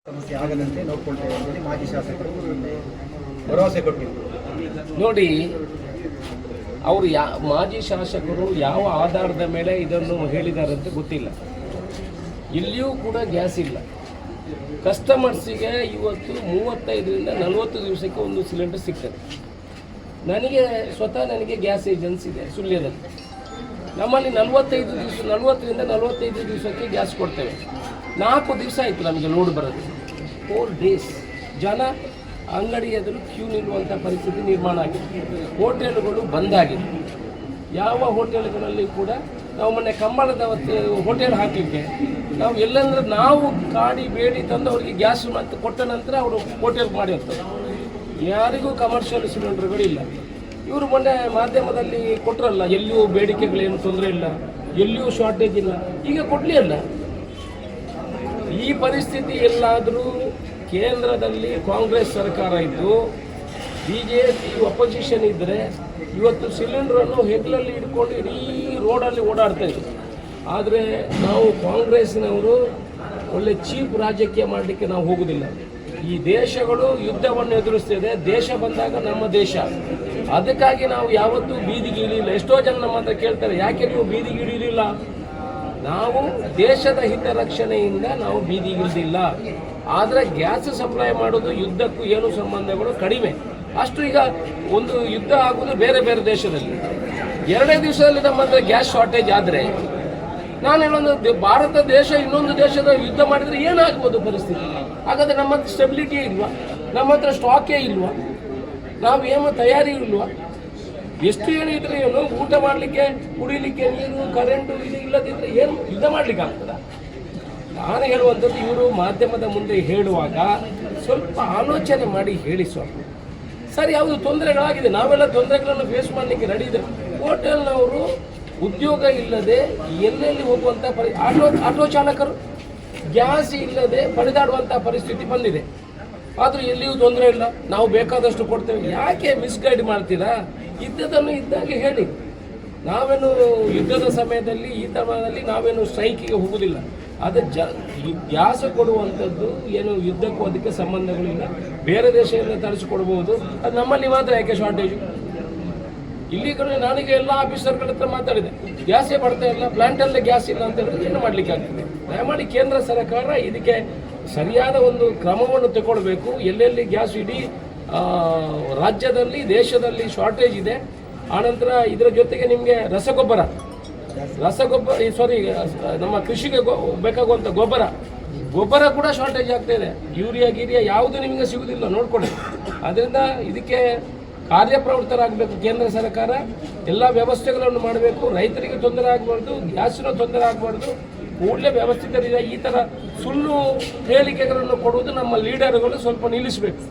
ಸಮಸ್ಯೆ ಆಗದಂತೆ ನೋಡ್ಕೊಳ್ತೇವೆ ಅಂತೇಳಿ ಮಾಜಿ ಶಾಸಕರು ಭರವಸೆ ಕೊಟ್ಟಿದ್ರು. ನೋಡಿ, ಅವರು ಮಾಜಿ ಶಾಸಕರು ಯಾವ ಆಧಾರದ ಮೇಲೆ ಇದನ್ನು ಹೇಳಿದ್ದಾರೆ ಅಂತ ಗೊತ್ತಿಲ್ಲ. ಇಲ್ಲಿಯೂ ಕೂಡ ಗ್ಯಾಸ್ ಇಲ್ಲ. ಕಸ್ಟಮರ್ಸಿಗೆ ಇವತ್ತು 35ರಿಂದ 40 ದಿವಸಕ್ಕೆ ಒಂದು ಸಿಲಿಂಡರ್ ಸಿಗ್ತದೆ. ನನಗೆ ಗ್ಯಾಸ್ ಏಜೆನ್ಸಿ ಇದೆ ಸುಳ್ಯದಲ್ಲಿ. ನಮ್ಮಲ್ಲಿ 40ರಿಂದ 45 ದಿವಸಕ್ಕೆ ಗ್ಯಾಸ್ ಕೊಡ್ತೇವೆ. 4 ದಿವಸ ಆಯಿತು ನಮಗೆ ಲೋಡ್ ಬರೋದು. 4 ಡೇಸ್ ಜನ ಅಂಗಡಿ ಎದುರು ಕ್ಯೂ ನಿಲ್ಲುವಂಥ ಪರಿಸ್ಥಿತಿ ನಿರ್ಮಾಣ ಆಗಿದೆ. ಹೋಟೆಲ್ಗಳು ಬಂದಾಗಿದೆ. ಯಾವ ಹೋಟೆಲ್ಗಳಲ್ಲಿ ಕೂಡ ನಾವು ಮೊನ್ನೆ ಕಂಬಳದ ಹೋಟೆಲ್ ಹಾಕಲಿಕ್ಕೆ ನಾವು ಎಲ್ಲಂದ್ರೆ ನಾವು ಕಾಡಿ ಬೇಡಿ ತಂದು ಅವರಿಗೆ ಗ್ಯಾಸ್ ಮತ್ತು ಕೊಟ್ಟ ನಂತರ ಅವರು ಹೋಟೆಲ್ ಮಾಡಿರ್ತಾರೆ. ಯಾರಿಗೂ ಕಮರ್ಷಿಯಲ್ ಸಿಲಿಂಡರ್ಗಳಿಲ್ಲ. ಇವರು ಮೊನ್ನೆ ಮಾಧ್ಯಮದಲ್ಲಿ ಕೊಟ್ಟರಲ್ಲ, ಎಲ್ಲಿಯೂ ಬೇಡಿಕೆಗಳೇನು ತೊಂದರೆ ಇಲ್ಲ, ಎಲ್ಲಿಯೂ ಶಾರ್ಟೇಜ್ ಇಲ್ಲ. ಈಗ ಕೊಡಲಿ ಅಲ್ಲ. ಈ ಪರಿಸ್ಥಿತಿ ಎಲ್ಲಾದರೂ ಕೇಂದ್ರದಲ್ಲಿ ಕಾಂಗ್ರೆಸ್ ಸರ್ಕಾರ ಇದ್ದು BJP ಅಪೋಸಿಷನ್ ಇದ್ದರೆ ಇವತ್ತು ಸಿಲಿಂಡ್ರನ್ನು ಹೆಗ್ಲಲ್ಲಿ ಇಟ್ಕೊಂಡು ಇಡೀ ರೋಡಲ್ಲಿ ಓಡಾಡ್ತಾ ಇದ್ರು. ಆದರೆ ನಾವು ಕಾಂಗ್ರೆಸ್ನವರು ಒಳ್ಳೆ ಚೀಪ್ ರಾಜಕೀಯ ಮಾಡಲಿಕ್ಕೆ ನಾವು ಹೋಗೋದಿಲ್ಲ. ಈ ದೇಶಗಳು ಯುದ್ಧವನ್ನು ಎದುರಿಸ್ತಿದೆ. ದೇಶ ಬಂದಾಗ ನಮ್ಮ ದೇಶ, ಅದಕ್ಕಾಗಿ ನಾವು ಯಾವತ್ತೂ ಬೀದಿಗೆ ಇಳಿಯಿಲ್ಲ. ಎಷ್ಟೋ ಜನ ನಮ್ಮ ಹತ್ರ ಕೇಳ್ತಾರೆ, ಯಾಕೆ ನೀವು ಬೀದಿಗೆ ಇಳಿಲಿಲ್ಲ? ನಾವು ದೇಶದ ಹಿತರಕ್ಷಣೆಯಿಂದ ನಾವು ಬೀದಿಗಿಳಿದಿಲ್ಲ. ಆದರೆ ಗ್ಯಾಸ್ ಸಪ್ಲೈ ಮಾಡೋದು ಯುದ್ಧಕ್ಕೂ ಏನು ಸಂಬಂಧಗಳು ಕಡಿಮೆ. ಅಷ್ಟು ಈಗ ಒಂದು ಯುದ್ಧ ಆಗೋದು ಬೇರೆ ಬೇರೆ ದೇಶದಲ್ಲಿ. 2 ದಿವಸದಲ್ಲಿ ನಮ್ಮ ಹತ್ರ ಗ್ಯಾಸ್ ಶಾರ್ಟೇಜ್ ಆದರೆ ನಾನು ಹೇಳೋದು, ಭಾರತ ದೇಶ ಇನ್ನೊಂದು ದೇಶದ ಯುದ್ಧ ಮಾಡಿದರೆ ಏನಾಗ್ಬೋದು ಪರಿಸ್ಥಿತಿ? ಹಾಗಾದರೆ ನಮ್ಮ ಹತ್ರ ಸ್ಟೆಬಿಲಿಟಿ ಇಲ್ವಾ? ನಮ್ಮ ಹತ್ರ ಸ್ಟಾಕೇ ಇಲ್ವಾ? ನಾವು ಏನು ತಯಾರಿ ಇಲ್ವಾ? ಎಷ್ಟು ಹೇಳಿದ್ರೆ ಏನು? ಊಟ ಮಾಡಲಿಕ್ಕೆ, ಕುಡಿಲಿಕ್ಕೆ ನೀರು, ಕರೆಂಟು ಇದು ಇಲ್ಲದಿದ್ದರೆ ಏನು ಯುದ್ಧ ಮಾಡಲಿಕ್ಕೆ ಆಗ್ತದ? ನಾನು ಹೇಳುವಂಥದ್ದು, ಇವರು ಮಾಧ್ಯಮದ ಮುಂದೆ ಹೇಳುವಾಗ ಸ್ವಲ್ಪ ಆಲೋಚನೆ ಮಾಡಿ ಹೇಳಿ ಸ್ವಲ್ಪ. ಸರಿ, ಯಾವುದು ತೊಂದರೆಗಳಾಗಿದೆ, ನಾವೆಲ್ಲ ತೊಂದರೆಗಳನ್ನು ಫೇಸ್ ಮಾಡಲಿಕ್ಕೆ ರೆಡಿ ಇದೆ. ಹೋಟೆಲ್ನವರು ಉದ್ಯೋಗ ಇಲ್ಲದೆ ಎಲ್ಲೆಲ್ಲಿ ಹೋಗುವಂಥ ಆಟೋ ಚಾಲಕರು ಗ್ಯಾಸ್ ಇಲ್ಲದೆ ಪಡೆದಾಡುವಂಥ ಪರಿಸ್ಥಿತಿ ಬಂದಿದೆ. ಆದರೂ ಎಲ್ಲಿಯೂ ತೊಂದರೆ ಇಲ್ಲ, ನಾವು ಬೇಕಾದಷ್ಟು ಕೊಡ್ತೇವೆ. ಯಾಕೆ ಮಿಸ್ಗೈಡ್ ಮಾಡ್ತೀರಾ? ಇದ್ದದನ್ನು ಇದ್ದಾಗೆ ಹೇಳಿ. ನಾವೇನು ಯುದ್ಧದ ಸಮಯದಲ್ಲಿ ಈ ಥರದಲ್ಲಿ ನಾವೇನು ಸ್ಟ್ರೈಕಿಗೆ ಹೋಗುವುದಿಲ್ಲ. ಅದು ಗ್ಯಾಸ್ ಕೊಡುವಂಥದ್ದು ಏನು ಯುದ್ಧಕ್ಕೂ ಅದಕ್ಕೆ ಸಂಬಂಧಗಳಿಲ್ಲ. ಬೇರೆ ದೇಶದಿಂದ ತರಿಸಿಕೊಡ್ಬೋದು. ಅದು ನಮ್ಮಲ್ಲಿ ಮಾತ್ರ ಯಾಕೆ ಶಾರ್ಟೇಜು? ಇಲ್ಲಿ ಕಡೆ ನಾನೀಗ ಎಲ್ಲ ಆಫೀಸರ್ಗಳ ಹತ್ರ ಮಾತಾಡಿದೆ, ಗ್ಯಾಸೇ ಬರ್ತಾ ಇಲ್ಲ, ಪ್ಲಾಂಟಲ್ಲೇ ಗ್ಯಾಸ್ ಇಲ್ಲ ಅಂತ ಹೇಳಿದ್ರೆ ಏನು ಮಾಡಲಿಕ್ಕೆ ಆಗ್ತದೆ? ದಯಮಾಡಿ ಕೇಂದ್ರ ಸರ್ಕಾರ ಇದಕ್ಕೆ ಸರಿಯಾದ ಒಂದು ಕ್ರಮವನ್ನು ತಗೊಳ್ಬೇಕು. ಎಲ್ಲೆಲ್ಲಿ ಗ್ಯಾಸ್ ಇಡೀ ರಾಜ್ಯದಲ್ಲಿ ದೇಶದಲ್ಲಿ ಶಾರ್ಟೇಜ್ ಇದೆ. ಆನಂತರ ಇದರ ಜೊತೆಗೆ ನಿಮಗೆ ರಸಗೊಬ್ಬರ ನಮ್ಮ ಕೃಷಿಗೆ ಬೇಕಾಗುವಂಥ ಗೊಬ್ಬರ ಕೂಡ ಶಾರ್ಟೇಜ್ ಆಗ್ತಾ ಇದೆ. ಯೂರಿಯಾ ಯಾವುದು ನಿಮಗೆ ಸಿಗುವುದಿಲ್ಲ, ನೋಡ್ಕೊಳ್ಳಿ. ಅದರಿಂದ ಇದಕ್ಕೆ ಕಾರ್ಯಪ್ರವೃತ್ತರಾಗಬೇಕು ಕೇಂದ್ರ ಸರ್ಕಾರ. ಎಲ್ಲ ವ್ಯವಸ್ಥೆಗಳನ್ನು ಮಾಡಬೇಕು. ರೈತರಿಗೆ ತೊಂದರೆ ಆಗಬಾರ್ದು, ಗ್ಯಾಸಿನ ತೊಂದರೆ ಆಗಬಾರ್ದು. ಕೂಡಲೇ ವ್ಯವಸ್ಥಿತ ಈ ಥರ ಸುಳ್ಳು ಹೇಳಿಕೆಗಳನ್ನು ಕೊಡುವುದು ನಮ್ಮ ಲೀಡರ್ಗಳು ಸ್ವಲ್ಪ ನಿಲ್ಲಿಸಬೇಕು.